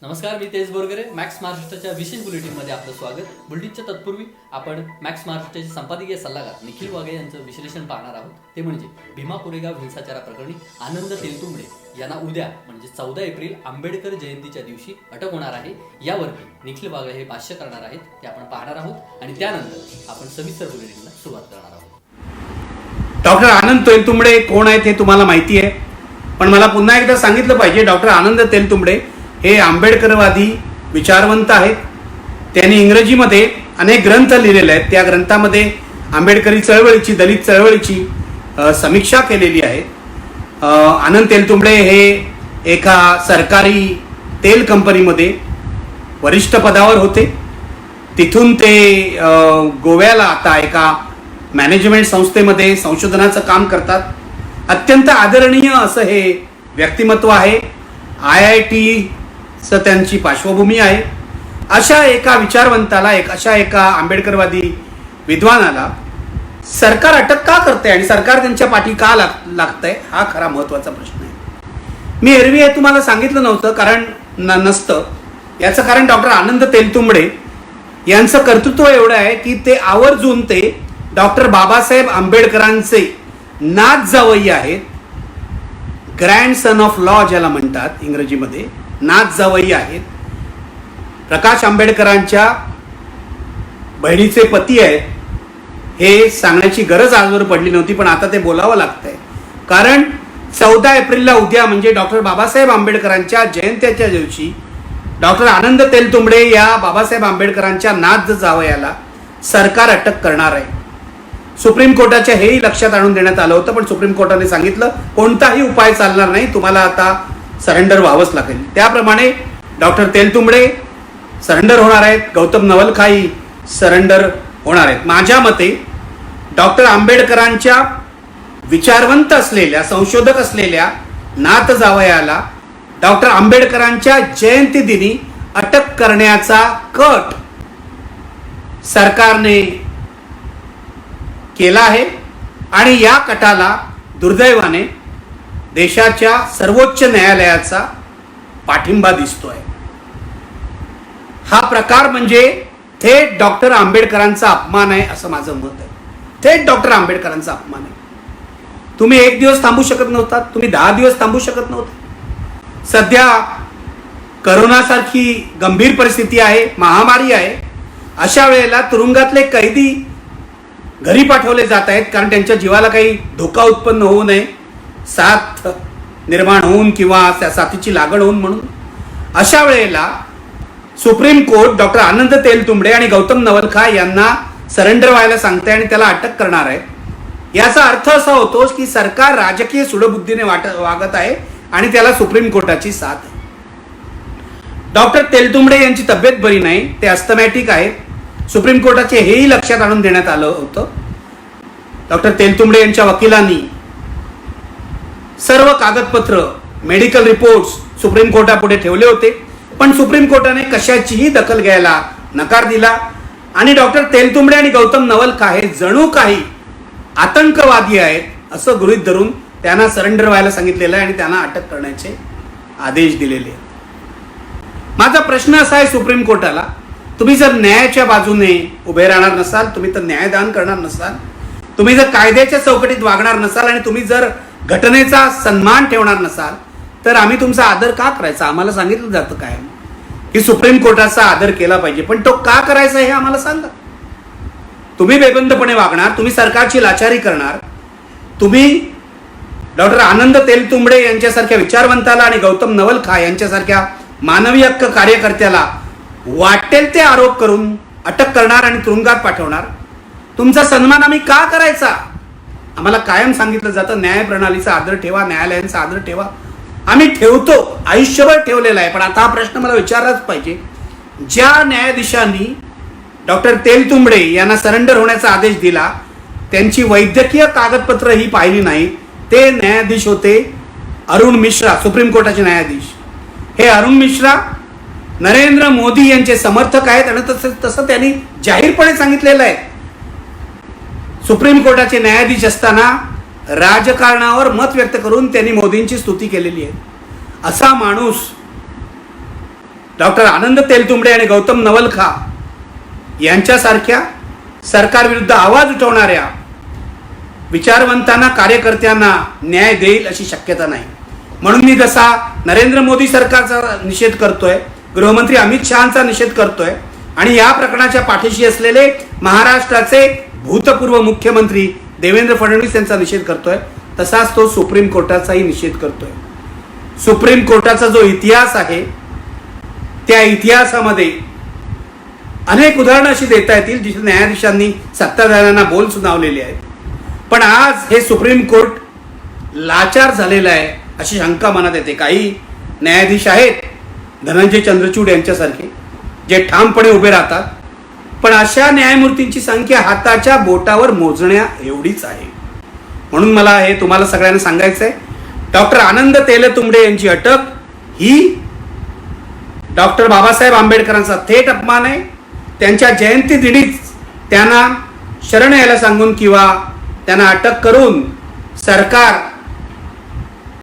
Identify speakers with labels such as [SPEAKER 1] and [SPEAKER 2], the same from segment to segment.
[SPEAKER 1] नमस्कार, मी तेज बोरगरे. मॅक्स महाराष्ट्राच्या विशेष बुलेटिनमध्ये आपलं स्वागत. बुलेटिनच्या तत्पूर्वी आपण मॅक्स महाराष्ट्राचे संपादकीय सल्लागार निखिल वाघे यांचं विश्लेषण पाहणार आहोत. ते म्हणजे भीमा कोरेगाव हिंसाचाराप्रकरणी आनंद तेलतुंबडे यांना उद्या म्हणजे 14 एप्रिल आंबेडकर जयंतीच्या दिवशी अटक होणार आहे. यावरती निखिल वाघे हे भाष्य करणार आहेत, ते आपण पाहणार आहोत आणि त्यानंतर आपण सविस्तर बुलेटिनला सुरुवात करणार आहोत.
[SPEAKER 2] डॉक्टर आनंद तेलतुंबडे कोण आहेत हे तुम्हाला माहिती आहे, पण मला पुन्हा एकदा सांगितलं पाहिजे. डॉक्टर आनंद तेलतुंबडे हे आंबेडकरवादी विचारवंत आहेत. त्यांनी इंग्रजीमध्ये अनेक ग्रंथ लिहिलेले आहेत. त्या ग्रंथामध्ये आंबेडकरी चळवळीची, दलित चळवळीची समीक्षा केलेली आहे. आनंद तेलतुंबडे हे एका सरकारी तेल कंपनीमध्ये वरिष्ठ पदावर होते. तिथून ते गोव्याला आता एका मॅनेजमेंट संस्थेमध्ये संशोधनाचं काम करतात. अत्यंत आदरणीय असं हे व्यक्तिमत्व आहे. IITचं त्यांची पार्श्वभूमी आहे. अशा एका विचारवंताला, अशा एका आंबेडकरवादी विद्वानाला सरकार अटक का करते आणि सरकार त्यांच्या पाठी का लागतंय, हा खरा महत्वाचा प्रश्न आहे. मी एरवी हे तुम्हाला सांगितलं नव्हतं, कारण नसतं. याचं कारण डॉक्टर आनंद तेलतुंबडे यांचं कर्तृत्व एवढं आहे की ते आवर्जून ते डॉक्टर बाबासाहेब आंबेडकरांचे नात जावई आहेत. ग्रँड सन ऑफ लॉ ज्याला म्हणतात इंग्रजीमध्ये, नात जावई आहेत. प्रकाश आंबेडकरांच्या बहिणीचे पती आहेत. हे सांगण्याची गरज आजवर पडली नव्हती, पण आता ते बोलावं लागतंय. कारण 14 एप्रिलला उद्या म्हणजे डॉक्टर बाबासाहेब आंबेडकरांच्या जयंतीच्या दिवशी डॉक्टर आनंद तेलतुंबडे या बाबासाहेब आंबेडकरांच्या नात जावयाला सरकार अटक करणार आहे. सुप्रीम कोर्टाच्या हेही लक्षात आणून देण्यात आलं होतं, पण सुप्रीम कोर्टाने सांगितलं कोणताही उपाय चालणार नाही, तुम्हाला आता सरेंडर व्हावंच लागेल. त्याप्रमाणे डॉक्टर तेलतुंबडे सरेंडर होणार आहेत. गौतम नवलखाई सरेंडर होणार आहेत. माझ्या मते डॉक्टर आंबेडकरांच्या विचारवंत असलेल्या, संशोधक असलेल्या नात जावयाला डॉक्टर आंबेडकरांच्या जयंती दिनी अटक करण्याचा कट सरकारने केला आहे आणि या कटाला दुर्दैवाने देशाच्या सर्वोच्च न्यायालयाचा पाठिंबा दिसतोय. हा प्रकार म्हणजे थेट डॉक्टर आंबेडकरांचा अपमान आहे असं माझं मत आहे. थेट डॉक्टर आंबेडकरांचा अपमान आहे. तुम्ही 1 दिवस थांबू शकत नव्हता, तुम्ही 10 दिवस थांबू शकत नव्हता. सध्या करोनासारखी गंभीर परिस्थिती आहे, महामारी आहे. अशा वेळेला तुरुंगातले कैदी घरी पाठवले जात आहेत, कारण त्यांच्या जीवाला काही धोका उत्पन्न होऊ नये, साथ निर्माण होऊन किंवा त्या साथीची लागण होऊन म्हणून. अशा वेळेला supreme court doctor Anand Teltumbde आणि गौतम नवलखा यांना सरेंडर व्हायला सांगते आणि त्याला अटक करणार आहे. याचा अर्थ असा होतो की सरकार राजकीय सुडबुद्धीने वागत आहे आणि त्याला सुप्रीम कोर्टाची साथ आहे. डॉक्टर तेलतुंबडे यांची तब्येत बरी नाही, ते अस्थमॅटिक आहेत. सुप्रीम कोर्टाचे हेही लक्षात आणून देण्यात आलं होतं. डॉक्टर तेलतुंबडे यांच्या वकिलांनी सर्व कागदपत्र, मेडिकल रिपोर्ट्स सुप्रीम कोर्टापुढे ठेवले होते, पण सुप्रीम कोर्टाने कशाचीही दखल घ्यायला नकार दिला आणि डॉक्टर तेलतुंबडे आणि गौतम नवलखा हे जणू काही आतंकवादी आहेत असं गृहीत धरून त्यांना सरेंडर व्हायला सांगितलेलं आहे आणि त्यांना अटक करण्याचे आदेश दिलेले आहेत. माझा प्रश्न असा आहे सुप्रीम कोर्टाला, तुम्ही जर न्यायाच्या बाजूने उभे राहणार नसाल, तुम्ही तर न्यायदान करणार नसाल, तुम्ही जर कायद्याच्या चौकटीत वागणार नसाल आणि तुम्ही जर घटनेचा सन्मान ठेवणार नसाल, तर आम्ही तुमचा आदर का करायचा? आम्हाला सांगितलं जातं काय की सुप्रीम कोर्टाचा आदर केला पाहिजे, पण तो का करायचा हे आम्हाला सांगा. तुम्ही बेबंदपणे वागणार, तुम्ही सरकारची लाचारी करणार, तुम्ही डॉक्टर आनंद तेलतुंबडे यांच्यासारख्या विचारवंताला आणि गौतम नवलखा यांच्यासारख्या मानवी हक्क कार्यकर्त्याला वाटेल ते आरोप करून अटक करणार आणि तुरुंगात पाठवणार. तुमचा सन्मान आम्ही का करायचा? आम्हाला कायम सांगितलं जातं न्यायप्रणालीचा आदर ठेवा, न्यायालयांचा आदर ठेवा. आम्ही ठेवतो, आयुष्यभर ठेवलेला आहे. पण आता हा प्रश्न मला विचारलाच पाहिजे, ज्या न्यायाधीशांनी डॉक्टर तेलतुंबडे यांना सरेंडर होण्याचा आदेश दिला, त्यांची वैद्यकीय कागदपत्र ही पाहिली नाही. ते न्यायाधीश होते अरुण मिश्रा, सुप्रीम कोर्टाचे न्यायाधीश. हे अरुण मिश्रा नरेंद्र मोदी यांचे समर्थक आहेत आणि तसं त्यांनी जाहीरपणे सांगितलेलं आहे. सुप्रीम कोर्टाचे न्यायाधीश असताना राजकारणावर मत व्यक्त करून त्यांनी मोदींची स्तुती केलेली आहे. असा माणूस डॉक्टर आनंद तेलतुंबडे आणि गौतम नवलखा यांच्यासारख्या सरकारविरुद्ध आवाज उठवणाऱ्या विचारवंतांना, कार्यकर्त्यांना न्याय देईल अशी शक्यता नाही. म्हणून मी जसा नरेंद्र मोदी सरकारचा निषेध करतोय, गृहमंत्री अमित शहाचा निषेध करतोय आणि या प्रकरणाच्या पाठीशी असलेले महाराष्ट्राचे भूतपूर्व मुख्यमंत्री देवेंद्र फडणवीस यांचा निषेध करतोय, तसाच तो सुप्रीम कोर्टाचाही निषेध करतोय. सुप्रीम कोर्टाचा जो इतिहास आहे त्या इतिहासामध्ये अनेक उदाहरणं अशी देता येतील जिथे न्यायाधीशांनी सत्ताधाऱ्यांना बोल सुनावलेले आहेत. पण आज हे सुप्रीम कोर्ट लाचार झालेलं आहे अशी शंका मनात येते. काही न्यायाधीश आहेत धनंजय चंद्रचूड यांच्यासारखे जे ठामपणे उभे राहतात, पण अशा न्यायमूर्तींची संख्या हाताच्या बोटावर मोजण्या एवढीच आहे. म्हणून मला हे तुम्हाला सगळ्यांना सांगायचं आहे, डॉक्टर आनंद तेलतुंबडे यांची अटक ही डॉक्टर बाबासाहेब आंबेडकरांचा थेट अपमान आहे. त्यांच्या जयंती दिनीच त्यांना शरण यायला सांगून किंवा त्यांना अटक करून सरकार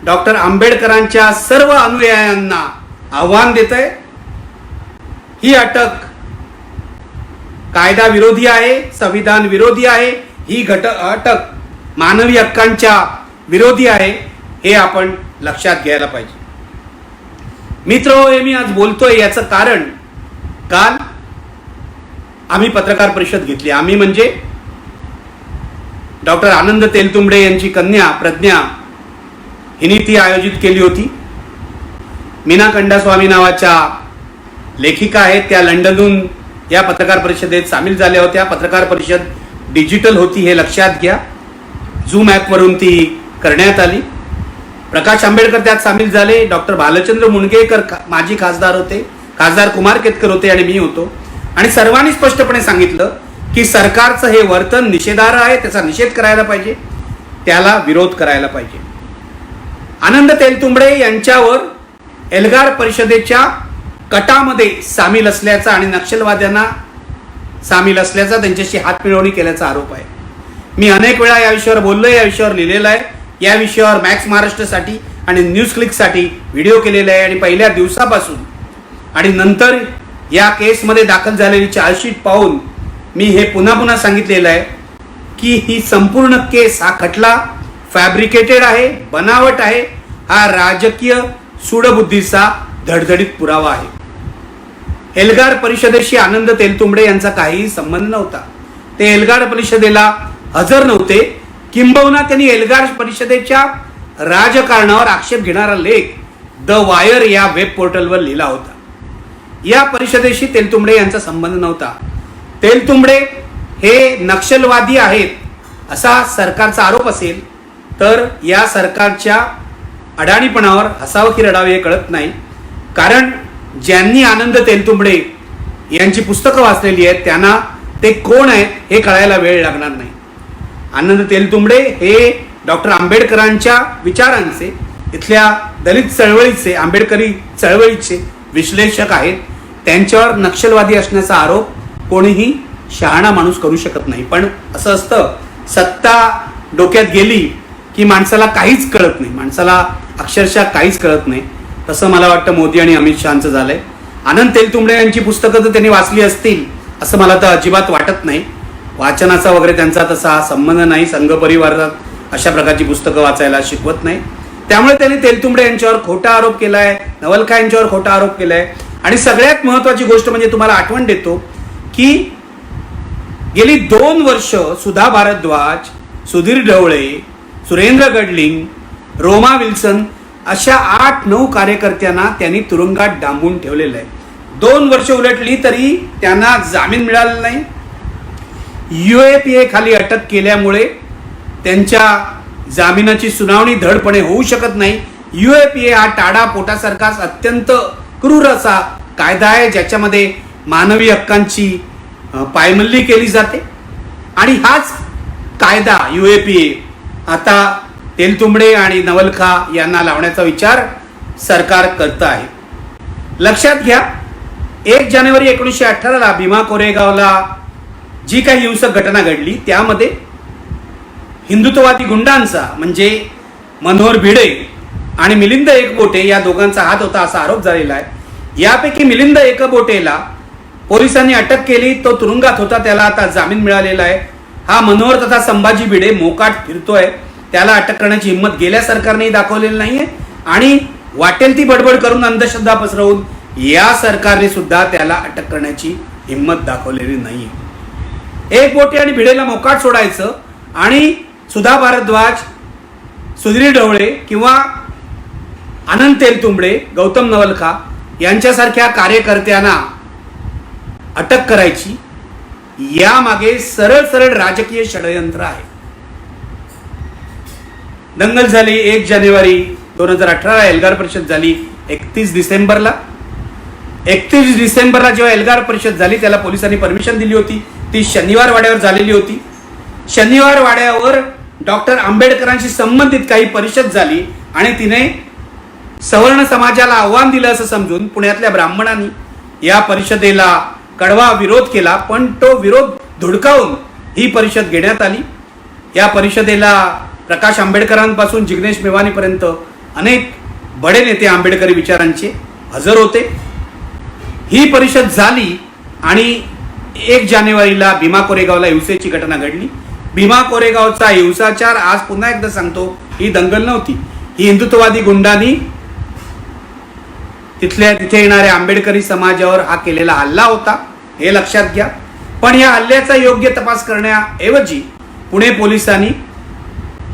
[SPEAKER 2] डॉक्टर आंबेडकरांच्या सर्व अनुयायांना आव्हान देत आहे. ही अटक कायदा विरोधी आहे, संविधान विरोधी आहे. ही अटक मानवी हक्कांच्या विरोधी आहे, हे आपण लक्षात घ्यायला पाहिजे. मित्र, हे मी आज बोलतोय याचं कारण, काल आम्ही पत्रकार परिषद घेतली. आम्ही म्हणजे डॉक्टर आनंद तेलतुंबडे यांची कन्या प्रज्ञा हिने ती आयोजित केली होती. मीना कंडास्वामी नावाच्या लेखिका आहेत, त्या लंडनहून या पत्रकार परिषदेत सामील झाल्या होत्या. पत्रकार परिषद डिजिटल होती हे लक्षात घ्या. झूम ॲपवरून ती करण्यात आली. प्रकाश आंबेडकर त्यात सामील झाले. डॉक्टर भालचंद्र मुणगेकर माजी खासदार होते, खासदार कुमार केतकर होते आणि मी होतो. आणि सर्वांनी स्पष्टपणे सांगितलं की सरकारचं हे वर्तन निषेधार्ह आहे, त्याचा निषेध करायला पाहिजे, त्याला विरोध करायला पाहिजे. आनंद तेलतुंबडे यांच्यावर एल्गार परिषदेच्या कटामध्ये सामील असल्याचा आणि नक्षलवाद्यांना सामील असल्याचा, त्यांच्याशी हातमिळवणी केल्याचा आरोप आहे. मी अनेक वेळा या विषयावर बोललोय, या विषयावर लिहिलेलं आहे. या विषयावर मॅक्स महाराष्ट्रसाठी आणि न्यूज क्लिकसाठी व्हिडिओ केलेला आहे. आणि पहिल्या दिवसापासून आणि नंतर या केसमध्ये दाखल झालेली चार्जशीट पाहून मी हे पुन्हा पुन्हा सांगितलेलं आहे की ही संपूर्ण केस, हा खटला फॅब्रिकेटेड आहे, बनावट आहे. हा राजकीय सूडबुद्धीचा धडधडीत पुरावा आहे. एल्गार परिषदेशी आनंद तेलतुंबडे यांचा काहीही संबंध नव्हता. ते एल्गार परिषदेला हजर नव्हते. किंबहुना त्यांनी एल्गार परिषदेच्या राजकारणावर आक्षेप घेणारा लेख द वायर या वेब पोर्टलवर लिहिला होता. या परिषदेशी तेलतुंबडे यांचा संबंध नव्हता. तेलतुंबडे हे नक्षलवादी आहेत असा सरकारचा आरोप असेल तर या सरकारच्या अडाणीपणावर हसावं की रडावे हे कळत नाही. कारण ज्यांनी आनंद तेलतुंबडे यांची पुस्तकं वाचलेली आहेत त्यांना ते कोण आहेत हे कळायला वेळ लागणार नाही. आनंद तेलतुंबडे हे डॉक्टर आंबेडकरांच्या विचारांचे, इथल्या दलित चळवळीचे, आंबेडकरी चळवळीचे विश्लेषक आहेत. त्यांच्यावर नक्षलवादी असण्याचा आरोप कोणीही शहाणा माणूस करू शकत नाही. पण असं असतं, सत्ता डोक्यात गेली की माणसाला काहीच कळत नाही, माणसाला अक्षरशः काहीच कळत नाही. तसं मला वाटतं मोदी आणि अमित शहाचं झालंय. आनंद तेलतुंबडे यांची पुस्तकं तर त्यांनी वाचली असतील असं मला तर अजिबात वाटत नाही. वाचनाचा वगैरे त्यांचा तसा संबंध नाही. संघ परिवारात अशा प्रकारची पुस्तकं वाचायला शिकवत नाही. त्यामुळे त्यांनी तेलतुंबडे यांच्यावर खोटा आरोप केलाय, नवलखा यांच्यावर खोटा आरोप केलाय. आणि सगळ्यात महत्वाची गोष्ट म्हणजे तुम्हाला आठवण देतो की गेली 2 वर्ष सुधा भारद्वाज, सुधीर ढवळे, सुरेंद्र गडलिंग, रोमा विल्सन अशा 8-9 कार्यकर्त्यांना त्यांनी तुरुंगात डांबून ठेवलेलं आहे. 2 वर्ष उलटली तरी त्यांना जामीन मिळाला नाही. UAPA खाली अटक केल्यामुळे त्यांच्या जामिनाची सुनावणी धडपणे होऊ शकत नाही. UAPA हा टाडा पोटासारखा अत्यंत क्रूर असा कायदा आहे ज्याच्यामध्ये मानवी हक्कांची पायमल्ली केली जाते. आणि हाच कायदा UAPA आता तेलतुंबडे आणि नवलखा यांना लावण्याचा विचार सरकार करत आहे. लक्षात घ्या, 1 जानेवारी 1918ला भीमा कोरेगावला जी काही हिंसक घटना घडली त्यामध्ये हिंदुत्ववादी गुंडांचा म्हणजे मनोहर भिडे आणि मिलिंद एकबोटे या दोघांचा हात होता असा आरोप झालेला आहे. यापैकी मिलिंद एकबोटेला पोलिसांनी अटक केली, तो तुरुंगात होता, त्याला आता जामीन मिळालेला आहे. हा मनोहर तथा संभाजी भिडे मोकाट फिरतोय, त्याला अटक करण्याची हिंमत गेल्या सरकारनेही दाखवलेली नाहीये आणि वाटेल ती बडबड करून अंधश्रद्धा पसरवून या सरकारने सुद्धा त्याला अटक करण्याची हिंमत दाखवलेली नाहीये. एकबोटे आणि भिडेला मोकाट सोडायचं आणि सुधा भारद्वाज, सुधीर ढवळे किंवा आनंद तेलतुंबडे, गौतम नवलखा यांच्यासारख्या कार्यकर्त्यांना अटक करायची, यामागे सरळ सरळ राजकीय षडयंत्र आहे. दंगल झाली 1 जानेवारी 2018, एल्गार परिषद झाली 31 डिसेंबरला. 31 डिसेंबरला जेव्हा एल्गार परिषद झाली त्याला पोलिसांनी परमिशन दिली होती, ती शनिवार वाड्यावर झालेली होती. शनिवार वाड्यावर डॉक्टर आंबेडकरांशी संबंधित काही परिषद झाली आणि तिने सवर्ण समाजाला आव्हान दिलं असं समजून पुण्यातल्या ब्राह्मणांनी या परिषदेला कडवा विरोध केला, पण तो विरोध धुडकावून ही परिषद घेण्यात आली. या परिषदेला प्रकाश आंबेडकरांपासून जिग्नेश मेवानीपर्यंत अनेक बडे नेते आंबेडकरी विचारांचे हजर होते. ही परिषद झाली आणि 1 जानेवारीला भीमा कोरेगावला हिंसेची घटना घडली. भीमा कोरेगावचा हिंसाचार, आज पुन्हा एकदा सांगतो, ही दंगल नव्हती, ही हिंदुत्ववादी गुंडांनी तिथे येणाऱ्या आंबेडकरी समाजावर हा केलेला हल्ला होता, हे लक्षात घ्या. पण या हल्ल्याचा योग्य तपास करण्याऐवजी पुणे पोलिसांनी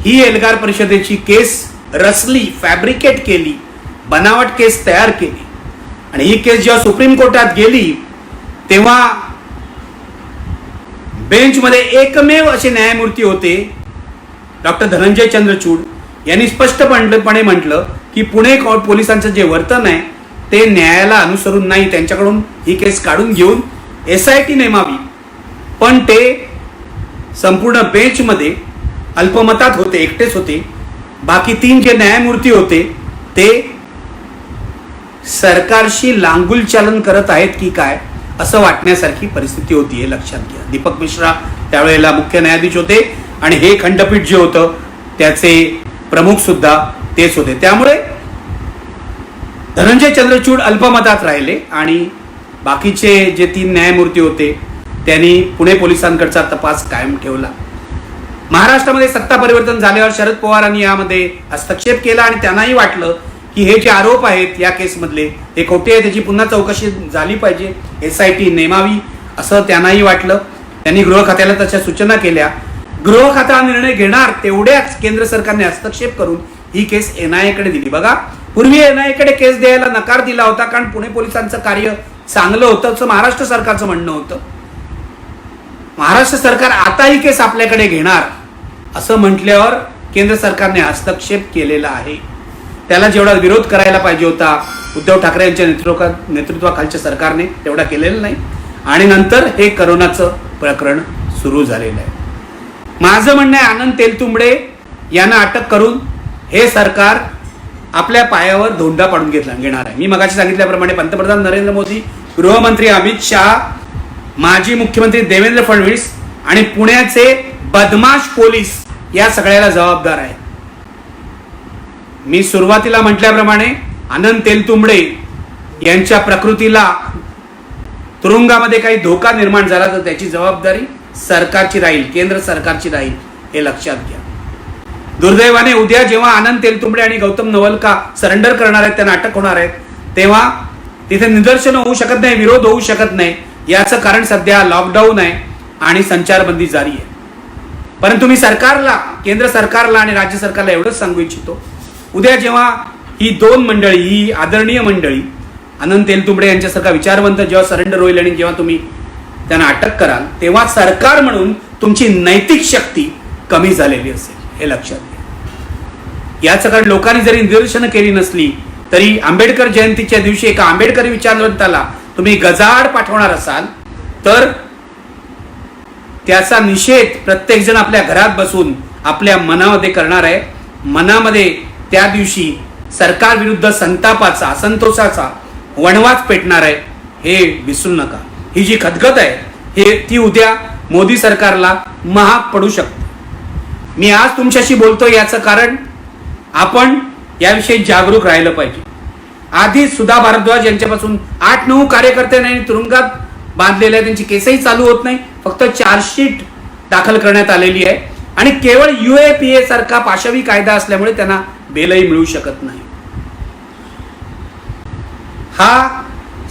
[SPEAKER 2] ही एल्गार परिषदेची केस रचली, फॅब्रिकेट केली, बनावट केस तयार केली आणि ही केस जेव्हा सुप्रीम कोर्टात गेली तेव्हा बेंचमध्ये एकमेव असे न्यायमूर्ती होते, डॉक्टर धनंजय चंद्रचूड यांनी स्पष्टपणे म्हटलं की पुणे पोलिसांचं जे वर्तन आहे ते न्यायाला अनुसरून नाही, त्यांच्याकडून ही केस काढून घेऊन SIT नेमावी. पण ते संपूर्ण बेंचमध्ये अल्पमतात होते, एकटेच होते. बाकी 3 जे न्यायमूर्ती होते ते सरकारशी लांगुल चालन करत आहेत की काय असं वाटण्यासारखी परिस्थिती होती, हे लक्षात घ्या. दीपक मिश्रा त्यावेळेला मुख्य न्यायाधीश होते आणि हे खंडपीठ जे होतं त्याचे प्रमुख सुद्धा तेच होते. त्यामुळे धनंजय चंद्रचूड अल्पमतात राहिले आणि बाकीचे जे 3 न्यायमूर्ती होते त्यांनी पुणे पोलिसांकडचा तपास कायम ठेवला. महाराष्ट्रामध्ये सत्ता परिवर्तन झाल्यावर शरद पवारांनी यामध्ये हस्तक्षेप केला आणि त्यांनाही वाटलं की हे जे आरोप आहेत या केसमधले हे खोटे आहेत, त्याची पुन्हा चौकशी झाली पाहिजे, SIT नेमावी असं त्यांनाही वाटलं. त्यांनी गृह खात्याला तशा सूचना केल्या. गृह खाता निर्णय घेणार तेवढ्याच केंद्र सरकारने हस्तक्षेप करून ही केस NIA कडे दिली. बघा, पूर्वी NIA कडे केस द्यायला नकार दिला होता कारण पुणे पोलिसांचं कार्य चांगलं होतं असं महाराष्ट्र सरकारचं म्हणणं होतं. महाराष्ट्र सरकार आता ही केस आपल्याकडे घेणार असं म्हटल्यावर केंद्र सरकारने हस्तक्षेप केलेला आहे. त्याला जेवढा विरोध करायला पाहिजे होता उद्धव ठाकरे यांच्या नेतृत्वाखालच्या सरकारने तेवढा केलेला नाही आणि नंतर हे करोनाचं प्रकरण सुरू झालेलं आहे. माझं म्हणणं आहे, आनंद तेलतुंबडे यांना अटक करून हे सरकार आपल्या पायावर धोंडा पाडून घेणार आहे. मी मगाशी सांगितल्याप्रमाणे पंतप्रधान नरेंद्र मोदी, गृहमंत्री अमित शहा, माजी मुख्यमंत्री देवेंद्र फडणवीस आणि पुण्याचे बदमाश पोलीस या सगळ्याला जबाबदार आहेत. मी सुरुवातीला म्हटल्याप्रमाणे आनंद तेलतुंबडे यांच्या प्रकृतीला तुरुंगामध्ये काही धोका निर्माण झाला तर त्याची जबाबदारी सरकारची राहील, केंद्र सरकारची राहील, हे लक्षात घ्या. दुर्दैवाने उद्या जेव्हा आनंद तेलतुंबडे आणि गौतम नवलखा सरेंडर करणार आहेत, त्यांना अटक होणार आहेत, तेव्हा तिथे निदर्शनं होऊ शकत नाही, विरोध होऊ शकत नाही. याचं कारण सध्या लॉकडाऊन आहे आणि संचारबंदी जारी आहे. परंतु मी सरकारला, केंद्र सरकारला आणि राज्य सरकारला एवढंच सांगू इच्छितो, उद्या जेव्हा ही 2 मंडळी, ही आदरणीय मंडळी, आनंद तेलतुंबडे यांच्यासारखा विचारवंत जेव्हा सरेंडर होईल आणि जेव्हा तुम्ही त्यांना अटक कराल तेव्हा सरकार म्हणून तुमची नैतिक शक्ती कमी झालेली असेल, हे लक्षात घ्या. याचं कारण लोकांनी जरी निदर्शनं केली नसली तरी आंबेडकर जयंतीच्या दिवशी एका आंबेडकरी विचारवंताला तुम्ही गजाआड पाठवणार असाल तर त्याचा निषेध प्रत्येक जण आपल्या घरात बसून आपल्या मनामध्ये करणार आहे. मनामध्ये त्या दिवशी सरकार विरुद्ध संतापाचा, असंतोषाचा वणवाच पेटणार आहे, हे विसरू नका. ही जी खदखद आहे ती उद्या मोदी सरकारला महाग पडू शकते. मी आज तुमच्याशी बोलतो याचं कारण आपण याविषयी जागरूक राहिलं पाहिजे. आधीच सुधा भारद्वाज यांच्यापासून 8-9 कार्यकर्त्यांनी तुरुंगात बांधलेल्या आहे. त्यांची केसही चालू होत नाही. फक्त चार्जशीट दाखल करण्यात आलेली आहे आणि केवळ UAPA सारखा पाशवी कायदा असल्यामुळे त्यांना बेलही मिळू शकत नाही. हा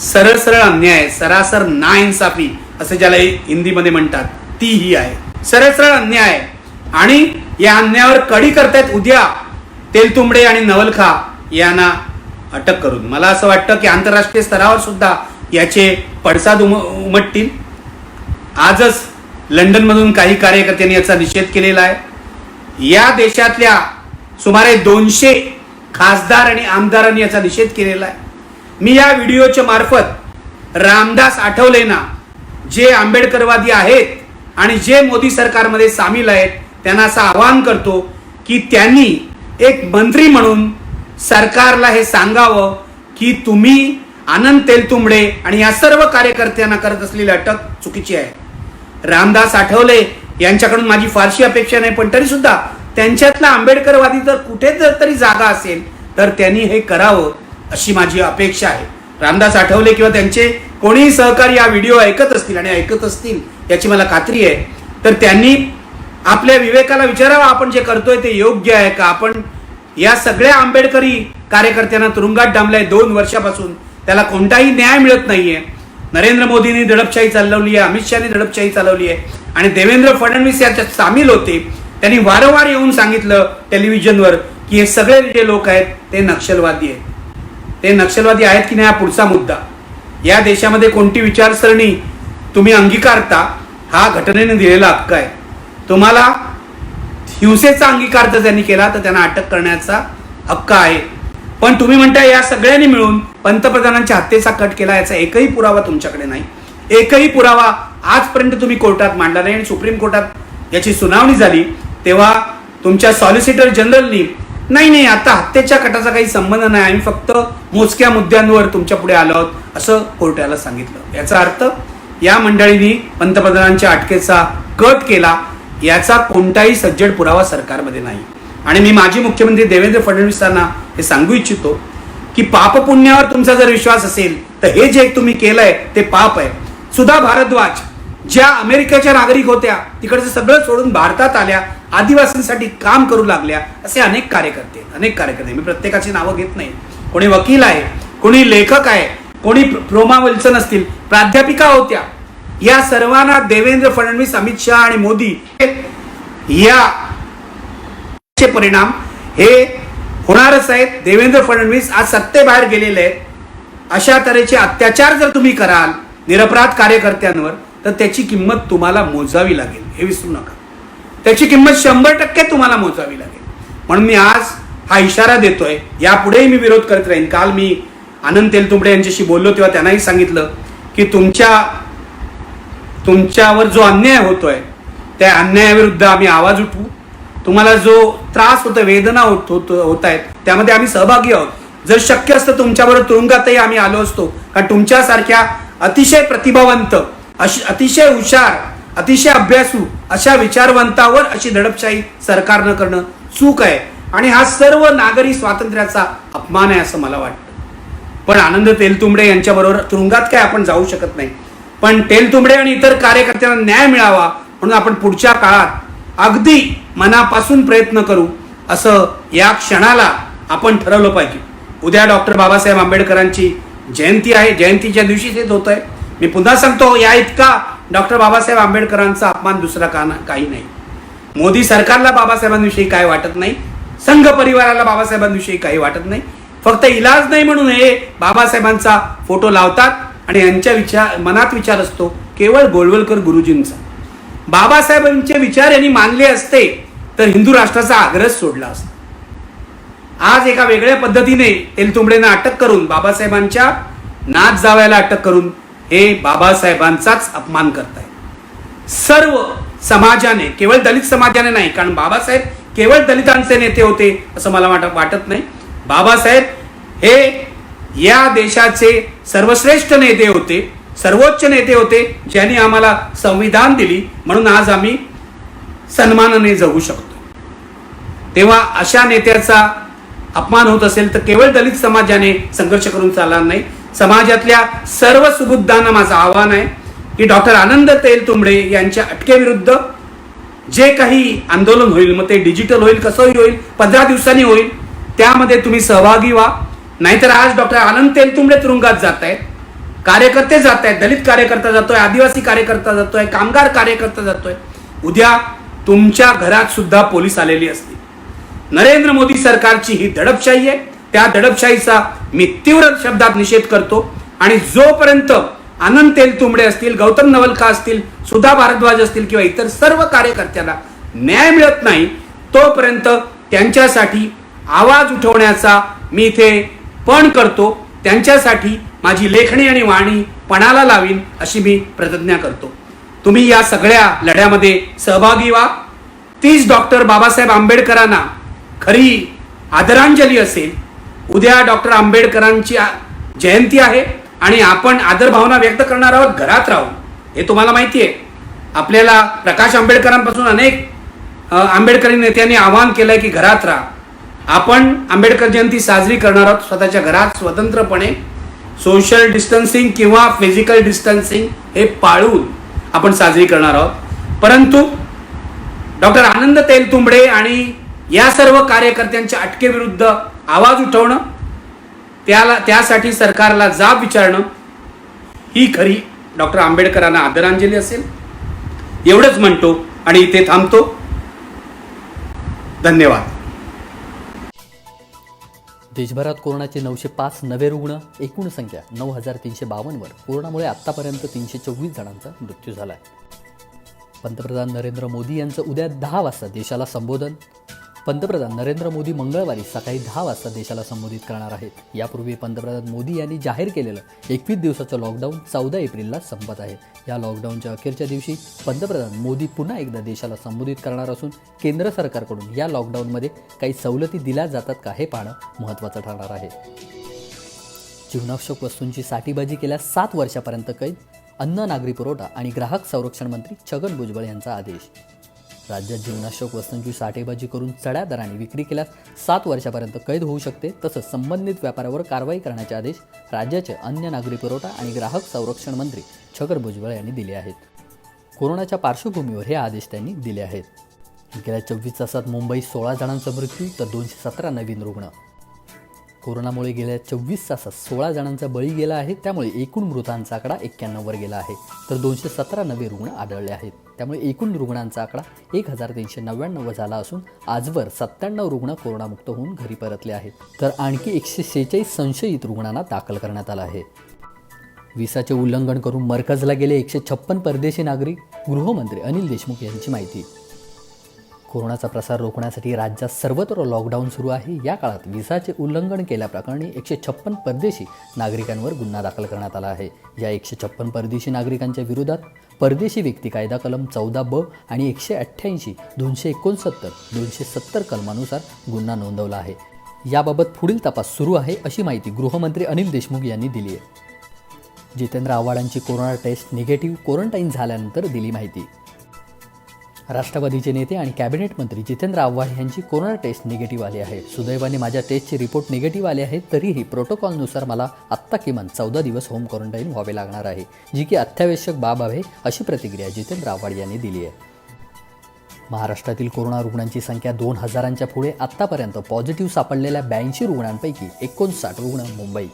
[SPEAKER 2] सरळ सरळ अन्याय आहे. सरासर नाइंसाफी असे ज्याला हिंदीमध्ये म्हणतात ती ही आहे. सरळ सरळ अन्याय आहे आणि या अन्यायावर कडी करतायत उद्या तेलतुंबडे आणि नवलखा यांना अटक करून. मला असं वाटतं की आंतरराष्ट्रीय स्तरावर सुद्धा याचे पडसाद उमटतील. आजच लंडनमधून काही कार्यकर्त्यांनी याचा निषेध केलेला आहे. या देशातल्या सुमारे 200 खासदार आणि आमदारांनी याचा निषेध केलेला आहे. मी या व्हिडिओच्या मार्फत रामदास आठवलेंना, जे आंबेडकरवादी आहेत आणि जे मोदी सरकारमध्ये सामील आहेत, त्यांना असं आवाहन करतो की त्यांनी एक मंत्री म्हणून सरकारला हे सांगावं की तुम्ही आनंद तेलतुंबडे आणि या सर्व कार्यकर्त्यांना करत असलेली अटक चुकीची आहे. रामदास आठवले यांच्याकडून माझी फारशी अपेक्षा नाही, पण तरी सुद्धा त्यांच्यातला आंबेडकरवादी जर कुठे तरी जागा असेल तर त्यांनी हे करावं अशी माझी अपेक्षा आहे. रामदास आठवले किंवा त्यांचे कोणीही सहकारी हा व्हिडिओ ऐकत असतील आणि ऐकत असतील याची मला खात्री आहे, तर त्यांनी आपल्या विवेकाला विचारावं आपण जे करतोय ते योग्य आहे का. आपण या सगळ्या आंबेडकरी कार्यकर्त्यांना तुरुंगात डांबलाय 2 वर्षापासून, त्याला कोणताही न्याय मिळत नाहीये. नरेंद्र मोदींनी दडपशाही चालवली आहे, अमित शहानी दडपशाही चालवली आहे आणि देवेंद्र फडणवीस याच्यात सामील होते. त्यांनी वारंवार येऊन सांगितलं टेलिव्हिजनवर की हे सगळे जे लोक आहेत ते नक्षलवादी आहेत. ते नक्षलवादी आहेत की नाही हा पुढचा मुद्दा. या देशामध्ये कोणती विचारसरणी तुम्ही अंगीकारता हा घटनेने दिलेला हक्क आहे. तुम्हाला हिंसेचा अंगीकार जर त्यांनी केला तर त्यांना अटक करण्याचा हक्क आहे. पण तुम्ही म्हणता या सगळ्यांनी मिळून पंतप्रधानांच्या हत्येचा कट केला, याचा एकही पुरावा तुमच्याकडे नाही. एकही पुरावा आजपर्यंत तुम्ही कोर्टात मांडला नाही आणि सुप्रीम कोर्टात याची सुनावणी झाली तेव्हा तुमच्या सॉलिसिटर जनरलनी नाही आता हत्येच्या कटाचा काही संबंध नाही, आम्ही फक्त मोजक्या मुद्द्यांवर तुमच्या पुढे आलो आहोत असं कोर्टाला सांगितलं. याचा अर्थ या मंडळींनी पंतप्रधानांच्या अटकेचा कट केला याचा कोणताही सज्जड पुरावा सरकारमध्ये नाही. आणि मी माजी मुख्यमंत्री देवेंद्र फडणवीसांना हे सांगू इच्छितो की पापपुण्यावर तुमचा जर विश्वास असेल तर हे जे तुम्ही केलंय ते पाप आहे. सुधा भारद्वाज ज्या अमेरिकेच्या नागरिक होत्या तिकडचं सगळं सोडून भारतात आल्या, आदिवासींसाठी काम करू लागल्या, असे अनेक कार्यकर्ते मी प्रत्येकाची नावं घेत नाही. कोणी वकील आहे, कोणी लेखक आहे, कोणी प्रोमा विल्सन असतील, प्राध्यापिका होत्या. या सर्वांना देवेंद्र फडणवीस, अमित शहा आणि मोदी या परिणाम हे होणारच आहेत. देवेंद्र फडणवीस आज सत्तेबाहेर गेलेले आहेत. अशा तऱ्हेचे अत्याचार जर तुम्ही कराल निरपराध कार्यकर्त्यांवर तर त्याची किंमत तुम्हाला मोजावी लागेल, हे विसरू नका. त्याची किंमत 100% तुम्हाला मोजावी लागेल. म्हणून मी आज हा इशारा देतोय. यापुढेही मी विरोध करत राहीन. काल मी आनंद तेलतुंबडे यांच्याशी बोललो तेव्हा त्यांनाही सांगितलं की तुमच्यावर जो अन्याय होतोय त्या अन्यायाविरुद्ध आम्ही आवाज उठवू. तुम्हाला जो त्रास होतोय, वेदना होत आहेत त्यामध्ये आम्ही सहभागी आहोत. जर शक्य असतं तुमच्याबरोबर तुरुंगातही आम्ही आलो असतो, कारण तुमच्यासारख्या अतिशय प्रतिभावंत, अतिशय हुशार, अतिशय अभ्यासू अशा विचारवंतावर अशी दडपशाही सरकारनं करणं चूक आहे आणि हा सर्व नागरी स्वातंत्र्याचा अपमान आहे असं मला वाटतं. पण आनंद तेलतुंबडे यांच्याबरोबर तुरुंगात काय आपण जाऊ शकत नाही. पण तेलतुंबडे आणि इतर कार्यकर्त्यांना न्याय मिळावा म्हणून आपण पुढच्या काळात अगदी मनापासून प्रयत्न करू असं या क्षणाला आपण ठरवलं पाहिजे. उद्या डॉक्टर बाबासाहेब आंबेडकरांची जयंती आहे. जयंतीच्या दिवशीच येत होत आहे. मी पुन्हा सांगतो, या इतका डॉक्टर बाबासाहेब आंबेडकरांचा अपमान दुसरा काही नाही. मोदी सरकारला बाबासाहेबांविषयी काय वाटत नाही, संघ परिवाराला बाबासाहेबांविषयी काही वाटत नाही. फक्त इलाज नाही म्हणून हे बाबासाहेबांचा फोटो लावतात आणि यांच्या मनात विचार असतो केवळ गोळवलकर गुरुजींचा. बाबासाहेबांचे विचार यांनी मानले असते तर हिंदू राष्ट्राचा आग्रह सोडला असता. आज एका वेगळ्या पद्धतीने तेलतुंबडेंना अटक करून, बाबासाहेबांच्या नाच जावयाला अटक करून हे बाबासाहेबांचाच अपमान करताय. सर्व समाजाने, केवळ दलित समाजाने नाही, कारण बाबासाहेब केवळ दलितांचे नेते होते असं मला वाटत नाही. बाबासाहेब हे या देशाचे सर्वश्रेष्ठ नेते होते, सर्वोच्च नेते होते, ज्यांनी आम्हाला संविधान दिली म्हणून आज आम्ही सन्मानाने जगू शकतो. तेव्हा अशा नेत्याचा अपमान होत असेल तर केवळ दलित समाजाने संघर्ष करून चालणार नाही. समाजातल्या सर्व सुबुद्धांना माझं आव्हान आहे की डॉक्टर आनंद तेलतुंबडे यांच्या अटकेविरुद्ध जे काही आंदोलन होईल, मग ते डिजिटल होईल, कसंही होईल, 15 दिवसांनी होईल, त्यामध्ये तुम्ही सहभागी व्हा. नाहीतर आज डॉक्टर आनंद तेलतुंबडे तुरुंगात जात आहेत, कार्यकर्ते जात आहेत, दलित कार्यकर्ता जातोय, आदिवासी कार्यकर्ता जातोय, कामगार कार्यकर्ता जातोय. उद्या तुमच्या घरात सुद्धा पोलीस आलेली असतील. नरेंद्र मोदी सरकारची ही दडपशाही आहे. त्या दडपशाहीचा मी तीव्र शब्दात निषेध करतो. आणि जोपर्यंत आनंद तेलतुंबडे असतील, गौतम नवलखा असतील, सुधा भारद्वाज असतील किंवा इतर सर्व कार्यकर्त्यांना न्याय मिळत नाही, तोपर्यंत त्यांच्यासाठी आवाज उठवण्याचा मी इथे पण करतो. त्यांच्यासाठी माझी लेखणी आणि वाणी पणाला लावीन अशी मी प्रतिज्ञा करतो. तुम्ही या सगळ्या लढ्यामध्ये सहभागी व्हा. तीच डॉक्टर बाबासाहेब आंबेडकरांना खरी आदरांजली असेल. उद्या डॉक्टर आंबेडकरांची जयंती आहे आणि आपण आदरभावना व्यक्त करणार आहोत घरात राहून. हे तुम्हाला माहिती आहे. आपल्याला प्रकाश आंबेडकरांपासून अनेक आंबेडकरी नेत्यांनी आवाहन केलंय की घरात राहा. आपण आंबेडकर जयंती साजरी करणार आहोत स्वतःच्या घरात स्वतंत्रपणे. सोशल डिस्टन्सिंग किंवा फिजिकल डिस्टन्सिंग हे पाळून आपण साजरी करणार आहोत. परंतु डॉक्टर आनंद तेलतुंबडे आणि या सर्व कार्यकर्त्यांच्या अटकेविरुद्ध आवाज उठवणं, त्यासाठी सरकारला जाब विचारणं ही खरी डॉक्टर आंबेडकरांना आदरांजली असेल. एवढंच म्हणतो आणि इथे थांबतो. धन्यवाद.
[SPEAKER 1] देशभरात कोरोनाचे 905 नवे रुग्ण, एकूण संख्या 9,352 वर. कोरोनामुळे आत्तापर्यंत 324 जणांचा मृत्यू झाला आहे. पंतप्रधान नरेंद्र मोदी यांचं उद्या 10 वाजता देशाला संबोधन. पंतप्रधान नरेंद्र मोदी मंगळवारी सकाळी 10 वाजता देशाला संबोधित करणार आहेत. यापूर्वी पंतप्रधान मोदी यांनी जाहीर केलेलं 21 दिवसाचं लॉकडाऊन 14 एप्रिलला संपत आहे. या लॉकडाऊनच्या अखेरच्या दिवशी पंतप्रधान मोदी पुन्हा एकदा देशाला संबोधित करणार असून केंद्र सरकारकडून या लॉकडाऊनमध्ये काही सवलती दिल्या जातात का हे पाहणं महत्त्वाचं ठरणार आहे. जीवनावश्यक वस्तूंची साठेबाजी केल्यास 7 वर्षापर्यंत कैद. अन्न, नागरी पुरवठा आणि ग्राहक संरक्षण मंत्री छगन भुजबळ यांचा आदेश. राज्यात जीवनावश्यक वस्तूंची साठेबाजी करून चढ्या दराने विक्री केल्यास 7 वर्षापर्यंत कैद होऊ शकते. तसंच संबंधित व्यापाऱ्यावर कारवाई करण्याचे आदेश राज्याचे अन्न, नागरी पुरवठा आणि ग्राहक संरक्षण मंत्री छगन भुजबळ यांनी दिले आहेत. कोरोनाच्या पार्श्वभूमीवर हे आदेश त्यांनी दिले आहेत. गेल्या 24 तासात मुंबईत 16 जणांचा मृत्यू तर 217 नवीन रुग्ण. कोरोनामुळे गेल्या 24 तासात 16 जणांचा बळी गेला आहे. त्यामुळे एकूण मृतांचा आकडा 91 वर गेला आहे तर 217 नवे रुग्ण आढळले आहेत. त्यामुळे एकूण रुग्णांचा आकडा 1,399 झाला असून आजवर 97 रुग्ण कोरोनामुक्त होऊन घरी परतले आहेत. तर आणखी 146 संशयित रुग्णांना दाखल करण्यात आलं आहे. व्हिसाचे उल्लंघन करून मरकजला गेले 156 परदेशी नागरिक. गृहमंत्री अनिल देशमुख यांची माहिती. कोरोनाचा प्रसार रोखण्यासाठी राज्यात सर्वत्र लॉकडाऊन सुरू आहे. या काळात व्हिसाचे उल्लंघन केल्याप्रकरणी 156 परदेशी नागरिकांवर गुन्हा दाखल करण्यात आला आहे. या 156 परदेशी नागरिकांच्या विरोधात परदेशी व्यक्ती कायदा कलम 14(ब) आणि 188, 269, 270 कलमानुसार गुन्हा नोंदवला आहे. याबाबत पुढील तपास सुरू आहे अशी माहिती गृहमंत्री अनिल देशमुख यांनी दिली आहे. जितेंद्र आव्हाडांची कोरोना टेस्ट निगेटिव्ह, क्वारंटाईन झाल्यानंतर दिली माहिती. राष्ट्रवादीचे नेते आणि कॅबिनेट मंत्री जितेंद्र आव्हाड यांची कोरोना टेस्ट निगेटिव्ह आली आहे. सुदैवाने माझ्या टेस्टची रिपोर्ट निगेटिव्ह आले आहे. तरीही प्रोटोकॉलनुसार मला आत्ता किमान 14 दिवस होम क्वारंटाईन व्हावे लागणार आहे, जी की अत्यावश्यक बाब आहे अशी प्रतिक्रिया जितेंद्र आव्हाड यांनी दिली आहे. महाराष्ट्रातील कोरोना रुग्णांची संख्या 2,000च्या पुढे. आत्तापर्यंत पॉझिटिव्ह सापडलेल्या 82 रुग्णांपैकी 59 रुग्ण मुंबई.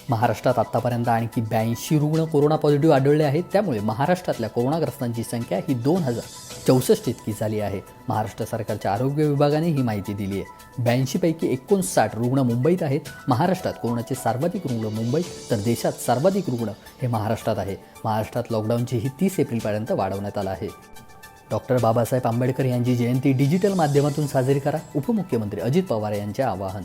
[SPEAKER 1] महाराष्ट्रात आत्तापर्यंत आणखी 82 रुग्ण कोरोना पॉझिटिव्ह आढळले आहेत. त्यामुळे महाराष्ट्रातल्या कोरोनाग्रस्तांची संख्या ही 2,064 इतकी झाली आहे. महाराष्ट्र सरकारच्या आरोग्य विभागाने ही माहिती दिली आहे. 82 पैकी 59 रुग्ण मुंबईत आहेत. महाराष्ट्रात कोरोनाचे सर्वाधिक रुग्ण मुंबईत तर देशात सर्वाधिक रुग्ण हे महाराष्ट्रात आहे. महाराष्ट्रात लॉकडाऊनची ही 30 एप्रिलपर्यंत वाढवण्यात आलं आहे. डॉक्टर बाबासाहेब आंबेडकर यांची जयंती डिजिटल माध्यमातून साजरी करा. उपमुख्यमंत्री अजित पवार यांचे आवाहन.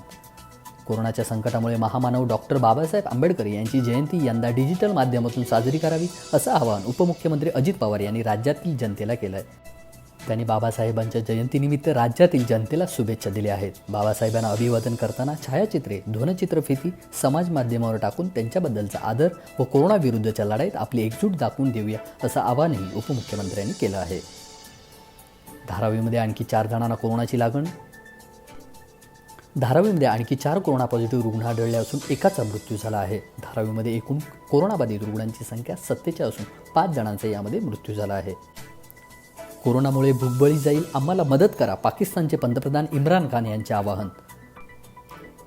[SPEAKER 1] कोरोनाच्या संकटामुळे महामानव डॉक्टर बाबासाहेब आंबेडकर यांची जयंती यंदा डिजिटल माध्यमातून साजरी करावी असं आवाहन उपमुख्यमंत्री अजित पवार यांनी राज्यातील जनतेला केलं आहे. त्यांनी बाबासाहेबांच्या जयंतीनिमित्त राज्यातील जनतेला शुभेच्छा दिल्या आहेत. बाबासाहेबांना अभिवादन करताना छायाचित्रे, ध्वनिचित्रफिती समाज माध्यमावर टाकून त्यांच्याबद्दलचा आदर व कोरोनाविरुद्धच्या लढाईत आपली एकजूट दाखवून देऊया असं आवाहनही उपमुख्यमंत्र्यांनी केलं आहे. धारावीमध्ये आणखी 4 जणांना कोरोनाची लागण. धारावीमध्ये आणखी 4 कोरोना पॉझिटिव्ह रुग्ण आढळले असून एकाचा मृत्यू झाला आहे. धारावीमध्ये एकूण कोरोनाबाधित रुग्णांची संख्या 47 असून 5 जणांचा यामध्ये मृत्यू झाला आहे. कोरोनामुळे भूकबळी जाईल, आम्हाला मदत करा, पाकिस्तानचे पंतप्रधान इम्रान खान यांचे आवाहन.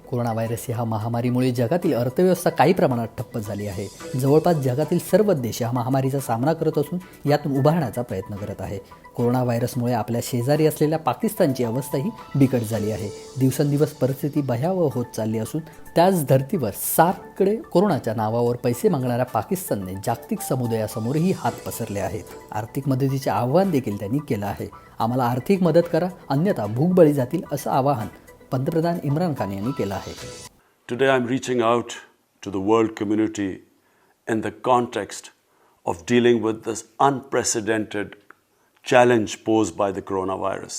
[SPEAKER 1] कोरोना व्हायरस ह्या महामारीमुळे जगातील अर्थव्यवस्था काही प्रमाणात ठप्प झाली आहे. जवळपास जगातील सर्व देश या महामारीचा सामना करत असून यातून उभारण्याचा प्रयत्न करत आहे. कोरोना व्हायरसमुळे आपल्या शेजारी असलेल्या पाकिस्तानची अवस्थाही बिकट झाली आहे. दिवसेंदिवस परिस्थिती भयावह होत चालली असून त्याच धर्तीवर सार्ककडे कोरोनाच्या नावावर पैसे मागणाऱ्या पाकिस्तानने जागतिक समुदायासमोरही हात पसरले आहेत. आर्थिक मदतीचे आवाहन देखील त्यांनी केलं आहे. आम्हाला आर्थिक मदत करा, अन्यथा भूकबळी जातील, असं आवाहन पंतप्रधान इम्रान खान यांनी केलं आहे.
[SPEAKER 3] Today I'm reaching out to the world community in the context of dealing with this unprecedented challenge posed by the coronavirus.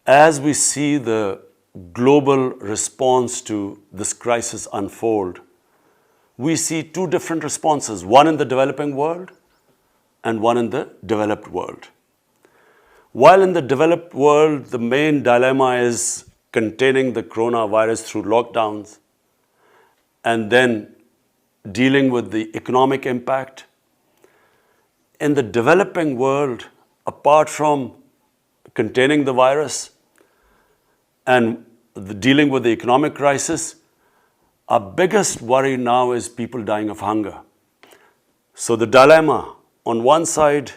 [SPEAKER 3] As we see the global response to this crisis unfold, we see two different responses, one in the developing world and one in the developed world. While in the developed world, the main dilemma is containing the coronavirus through lockdowns and then dealing with the economic impact, in the developing world, apart from containing the virus and dealing with the economic crisis, our biggest worry now is people dying of hunger. So the dilemma, on one side,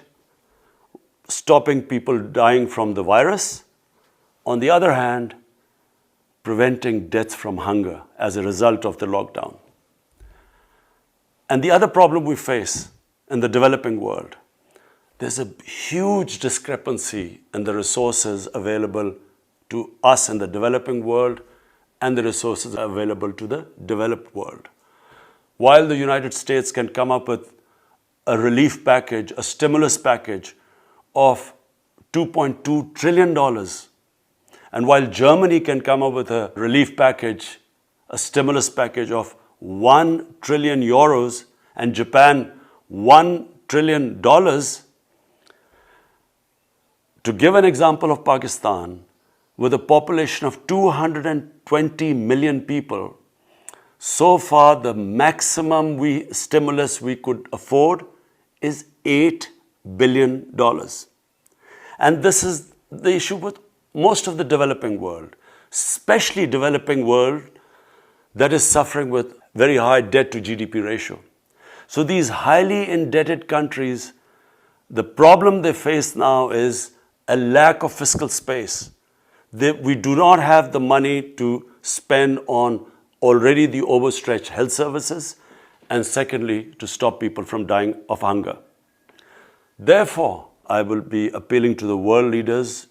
[SPEAKER 3] stopping people dying from the virus, on the other hand, preventing deaths from hunger as a result of the lockdown. And the other problem we face in the developing world, there's a huge discrepancy in the resources available to us in the developing world and the resources available to the developed world. While the United States can come up with a relief package, a stimulus package of $2.2 trillion, and while Germany can come up with a relief package, a stimulus package of 1 trillion euros, and Japan $1 trillion, to give an example of Pakistan, with a population of 220 million people, so far the maximum stimulus we could afford is $8 billion. And this is the issue with most of the developing world, especially developing world that is suffering with very high debt to GDP ratio. So these highly indebted countries, the problem they face now is a lack of fiscal space. We do not have the money to spend on already the overstretched health services, and secondly, to stop people from dying of hunger. Therefore, I will be appealing to the world leaders,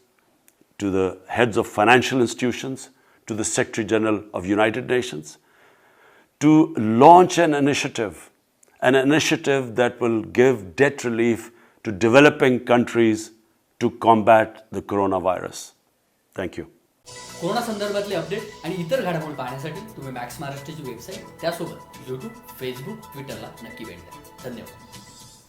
[SPEAKER 3] to the heads of financial institutions, to the Secretary General of United Nations, to launch an initiative that will give debt relief to developing countries to combat the coronavirus. Thank you.
[SPEAKER 1] Corona संदर्भातले update आणि इतर घडामोडी पाहण्यासाठी तुम्ही max महाराष्ट्राची website, त्यासोबत YouTube, Facebook, Twitterला नक्की भेट द्या. धन्यवाद.